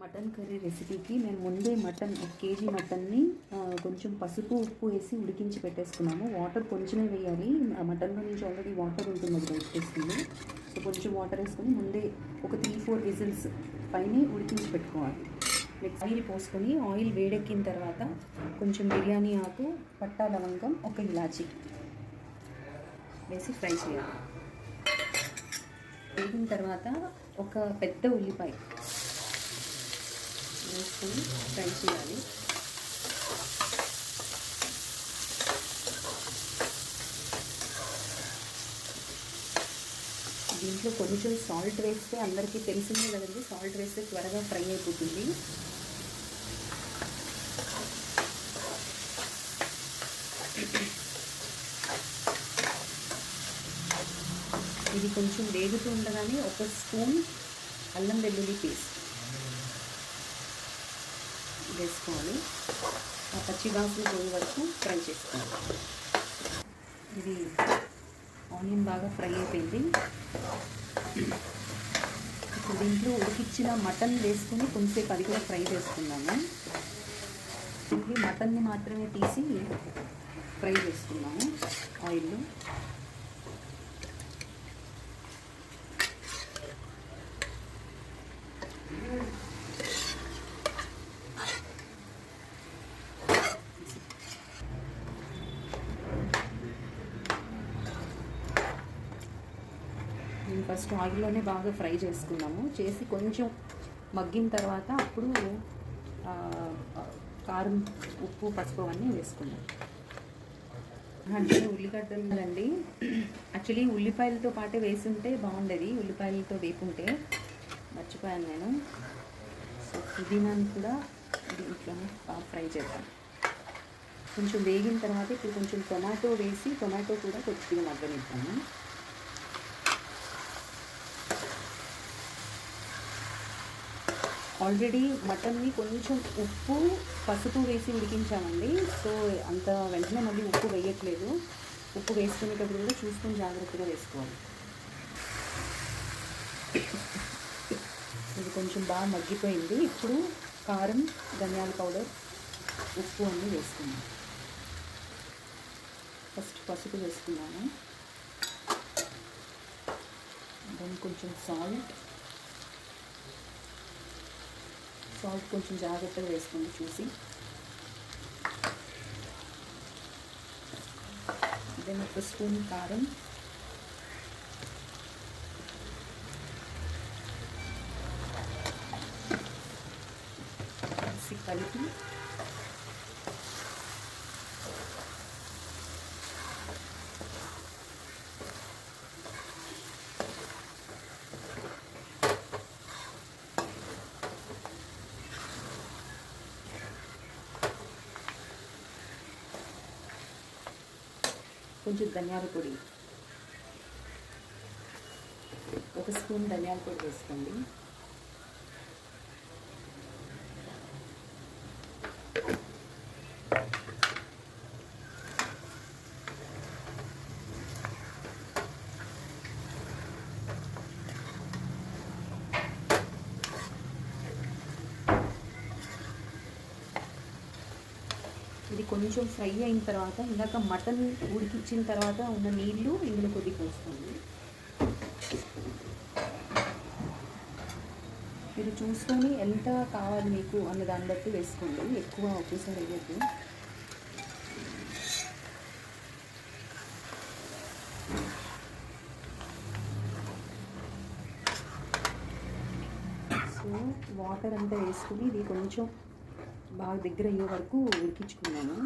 Mutton curry రెసిపీకి నేను ముందే mutton 1 KG మటన్ని కొంచెం పసుపు ఉప్పు వేసి ఉడికించి పెట్టేసుకున్నాము. వాటర్ కొంచెమే వేయాలి, మటన్లో నుంచి ఆల్రెడీ వాటర్ ఉంటుంది, అది బయటేస్తుంది. సో కొంచెం వాటర్ వేసుకొని ముందే ఒక 3-4 విజిల్స్ పైన ఉడికించి పెట్టుకోవాలి. నెక్స్ట్ ఆయిల్ పోసుకొని ఆయిల్ వేడెక్కిన తర్వాత కొంచెం బిర్యానీ ఆకు, పట్టా లవంగం, ఒక ఇలాచి వేసి ఫ్రై చేయాలి. వేగిన తర్వాత ఒక పెద్ద ఉల్లిపాయ వేసుకొని ఫ్రై చేయాలి. దీంట్లో కొంచెం సాల్ట్ వేస్తే, అందరికీ తెలిసిందే కదండి, సాల్ట్ వేస్తే త్వరగా ఫ్రై అయిపోతుంది. ఇది కొంచెం వేగుతూ ఉండగానే 1 స్పూన్ అల్లం వెల్లుల్లి పేస్ట్ వేసుకోవాలి. ఆ పచ్చి వాసన పోయే వరకు ఫ్రై చేసుకోవాలి. ఇది ఆనియన్ బాగా ఫ్రై అయిపోయింది. ఇప్పుడు దీంట్లో ఉడికిచ్చిన మటన్ వేసుకొని కొంచెంసేపు అది కూడా ఫ్రై చేసుకున్నాము. ఇది మటన్ని మాత్రమే తీసి ఫ్రై చేసుకున్నాము ఆయిల్లో. ఫస్ట్ ఆయిల్లోనే బాగా ఫ్రై చేసుకున్నాము. చేసి కొంచెం మగ్గిన తర్వాత అప్పుడు కారం, ఉప్పు, పసుపు అవన్నీ వేసుకున్నాం. అంటే ఉల్లిగడ్డలు అండి, యాక్చువల్లీ ఉల్లిపాయలతో పాటే వేసుంటే బాగుండేది, ఉల్లిపాయలతో వేపుంటే. మర్చిపోయాను నేను. సో పుదీనాను కూడా దీంట్లోనే బాగా ఫ్రై చేద్దాం. కొంచెం వేగిన తర్వాత ఇప్పుడు కొంచెం టొమాటో వేసి, టొమాటో కూడా కొద్దిగా మగ్గనిద్దాము. ఆల్రెడీ మటన్ని కొంచెం ఉప్పు, పసుపు వేసి ఉడికించామండి. సో అంత వెంటనే మళ్ళీ ఉప్పు వేయట్లేదు. ఉప్పు వేసుకునేటప్పుడు కూడా చూసుకొని జాగ్రత్తగా వేసుకోవాలి. ఇది కొంచెం బాగా మగ్గిపోయింది. ఇప్పుడు కారం, ధనియాల పౌడర్, ఉప్పు అన్నీ వేసుకున్నాం. ఫస్ట్ పసుపు వేసుకున్నాము, దాన్ని కొంచెం సాల్ట్ కొంచెం జాగ్రత్తగా వేసుకోండి చూసి. దెన్ 1 స్పూన్ కారం, కలిపి కొంచెం ధనియాల పొడి, 1 స్పూన్ ధనియాల పొడి వేసుకోండి. ఇది కొంచెం ఫ్రై అయిన తర్వాత ఇందాక మటన్ ఉడికించిన తర్వాత ఉన్న నీళ్ళు ఇందులో కొద్దిగా పోసుకోండి. మీరు చూసుకొని ఎంత కావాలి మీకు అన్న దాన్ని బట్టి వేసుకోండి, ఎక్కువ ఒకేసారి వేయద్దు. సో వాటర్ అంతా వేసుకుని ఇది కొంచెం బాగా దగ్గర అయ్యే వరకు ఉడికించుకున్నాను.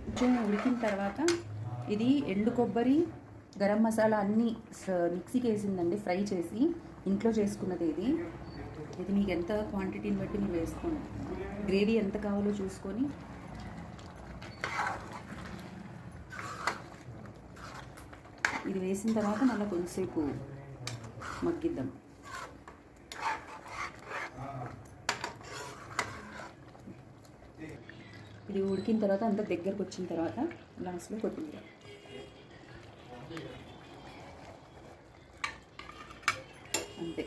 కొంచెం ఉడికిన తర్వాత ఇది ఎండు కొబ్బరి, గరం మసాలా అన్నీ మిక్సీకి వేసిందండి, ఫ్రై చేసి. ఇంట్లో చేసుకున్నది ఇది. ఇది మీకు ఎంత క్వాంటిటీని బట్టి మీరు వేసుకోండి. గ్రేవీ ఎంత కావాలో చూసుకొని ఇది వేసిన తర్వాత మళ్ళీ కొంచెంసేపు మగ్గిద్దాం. ఇది ఉడికిన తర్వాత అంత దగ్గరకు వచ్చిన తర్వాత లాస్ట్లో కొత్తిమీర. అంతే.